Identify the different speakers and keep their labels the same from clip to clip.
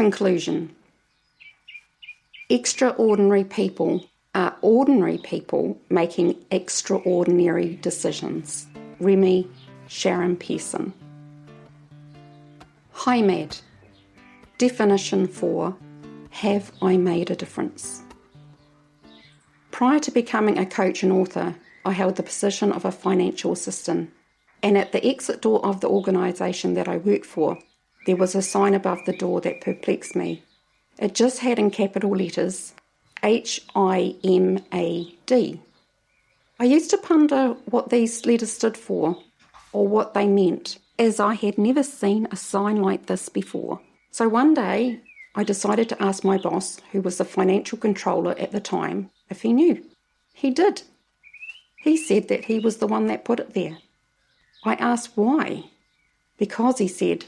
Speaker 1: Conclusion. Extraordinary people are ordinary people making extraordinary decisions. Remy Sharon Pearson. HIMAD. Definition for Have I Made a Difference? Prior to becoming a coach and author, I held the position of a financial assistant, and at the exit door of the organisation that I worked for, there was a sign above the door that perplexed me. It just had in capital letters, HIMAD. I used to ponder what these letters stood for, or what they meant, as I had never seen a sign like this before. So one day, I decided to ask my boss, who was the financial controller at the time, if he knew. He did. He said that he was the one that put it there. I asked why. Because, he said,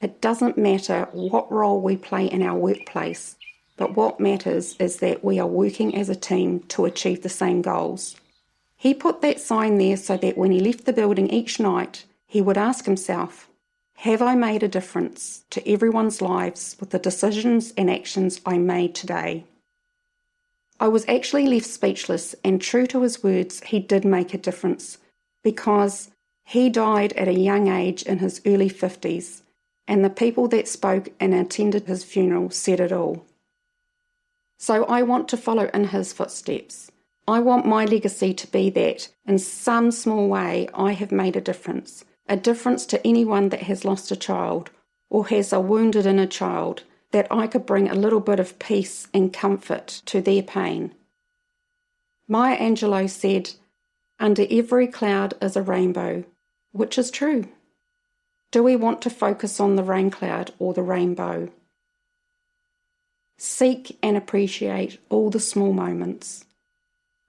Speaker 1: it doesn't matter what role we play in our workplace, but what matters is that we are working as a team to achieve the same goals. He put that sign there so that when he left the building each night, he would ask himself, have I made a difference to everyone's lives with the decisions and actions I made today? I was actually left speechless, and true to his words, he did make a difference, because he died at a young age in his early 50s, and the people that spoke and attended his funeral said it all. So I want to follow in his footsteps. I want my legacy to be that, in some small way, I have made a difference to anyone that has lost a child or has a wounded inner child, that I could bring a little bit of peace and comfort to their pain. Maya Angelou said, under every cloud is a rainbow, which is true. Do we want to focus on the rain cloud or the rainbow? Seek and appreciate all the small moments.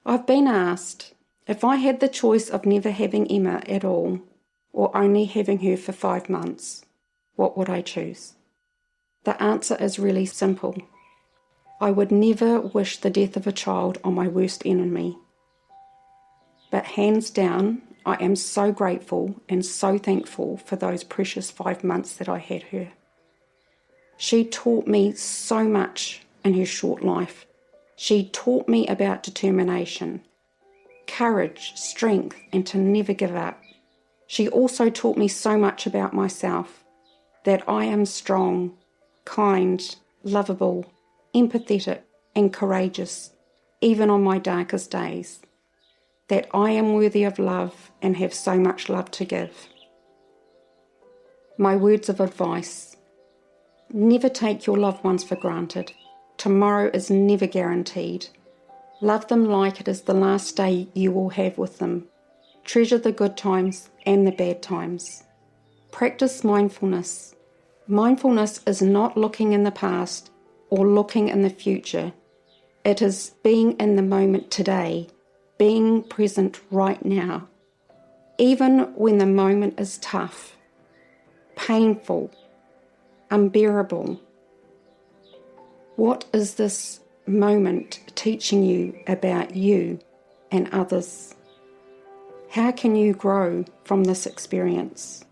Speaker 1: I've been asked, if I had the choice of never having Emma at all, or only having her for 5 months, what would I choose? The answer is really simple. I would never wish the death of a child on my worst enemy. But hands down, I am so grateful and so thankful for those precious 5 months that I had her. She taught me so much in her short life. She taught me about determination, courage, strength, and to never give up. She also taught me so much about myself, that I am strong, kind, lovable, empathetic, and courageous, even on my darkest days. That I am worthy of love and have so much love to give. My words of advice. Never take your loved ones for granted. Tomorrow is never guaranteed. Love them like it is the last day you will have with them. Treasure the good times and the bad times. Practice mindfulness. Mindfulness is not looking in the past or looking in the future. It is being in the moment today, being present right now. Even when the moment is tough, painful, unbearable. What is this moment teaching you about you and others? How can you grow from this experience?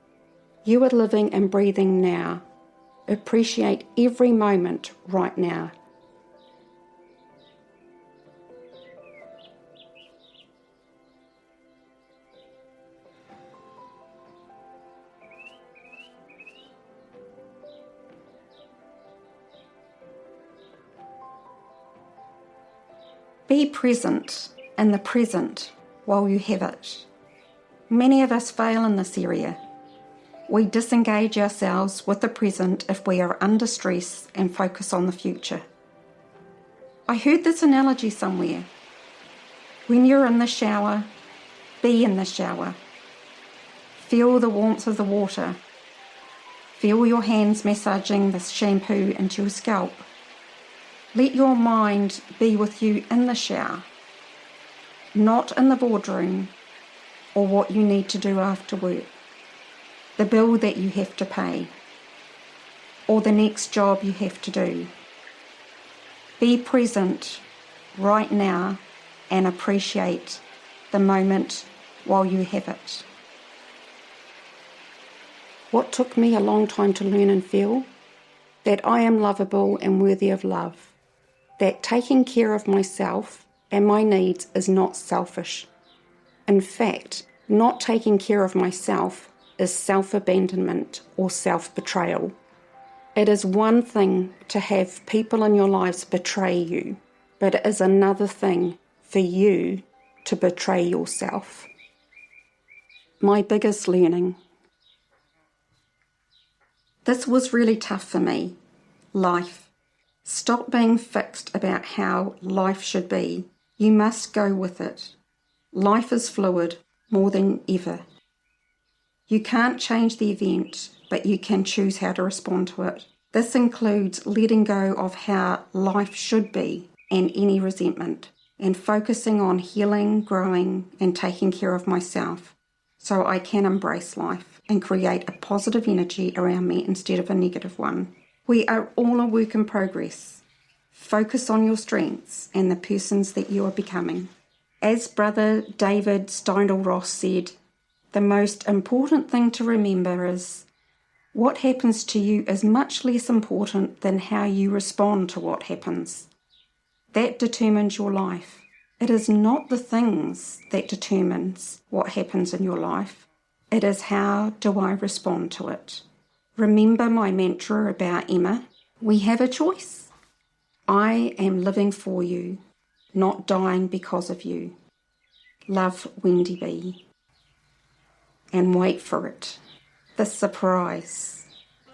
Speaker 1: You are living and breathing now. Appreciate every moment right now. Be present in the present while you have it. Many of us fail in this area. We disengage ourselves with the present if we are under stress and focus on the future. I heard this analogy somewhere. When you're in the shower, be in the shower. Feel the warmth of the water. Feel your hands massaging the shampoo into your scalp. Let your mind be with you in the shower, not in the boardroom or what you need to do after work, the bill that you have to pay, or the next job you have to do. Be present right now and appreciate the moment while you have it. What took me a long time to learn and feel? that I am lovable and worthy of love, that taking care of myself and my needs is not selfish. In fact, not taking care of myself is self-abandonment or self-betrayal. It is one thing to have people in your lives betray you, but it is another thing for you to betray yourself. My biggest learning. This was really tough for me. Life. Stop being fixed about how life should be. You must go with it. Life is fluid more than ever. You can't change the event, but you can choose how to respond to it. This includes letting go of how life should be and any resentment, and focusing on healing, growing, and taking care of myself so I can embrace life and create a positive energy around me instead of a negative one. We are all a work in progress. Focus on your strengths and the persons that you are becoming. As Brother David Steindl-Ross said, the most important thing to remember is what happens to you is much less important than how you respond to what happens. That determines your life. It is not the things that determines what happens in your life. It is how do I respond to it. Remember my mantra about Emma. We have a choice. I am living for you, not dying because of you. Love, Wendy B. And wait for it. The surprise.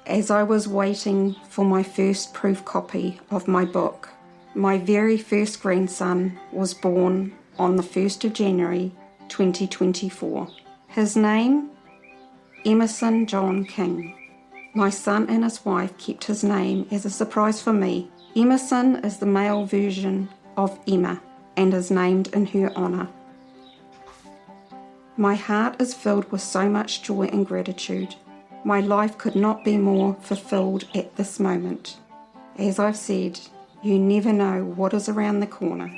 Speaker 1: As I was waiting for my first proof copy of my book, my very first grandson was born on the 1st of January 2024. His name? Emerson John King. My son and his wife kept his name as a surprise for me. Emerson is the male version of Emma and is named in her honour. My heart is filled with so much joy and gratitude. My life could not be more fulfilled at this moment. As I've said, you never know what is around the corner.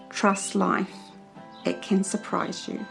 Speaker 1: Trust life. It can surprise you.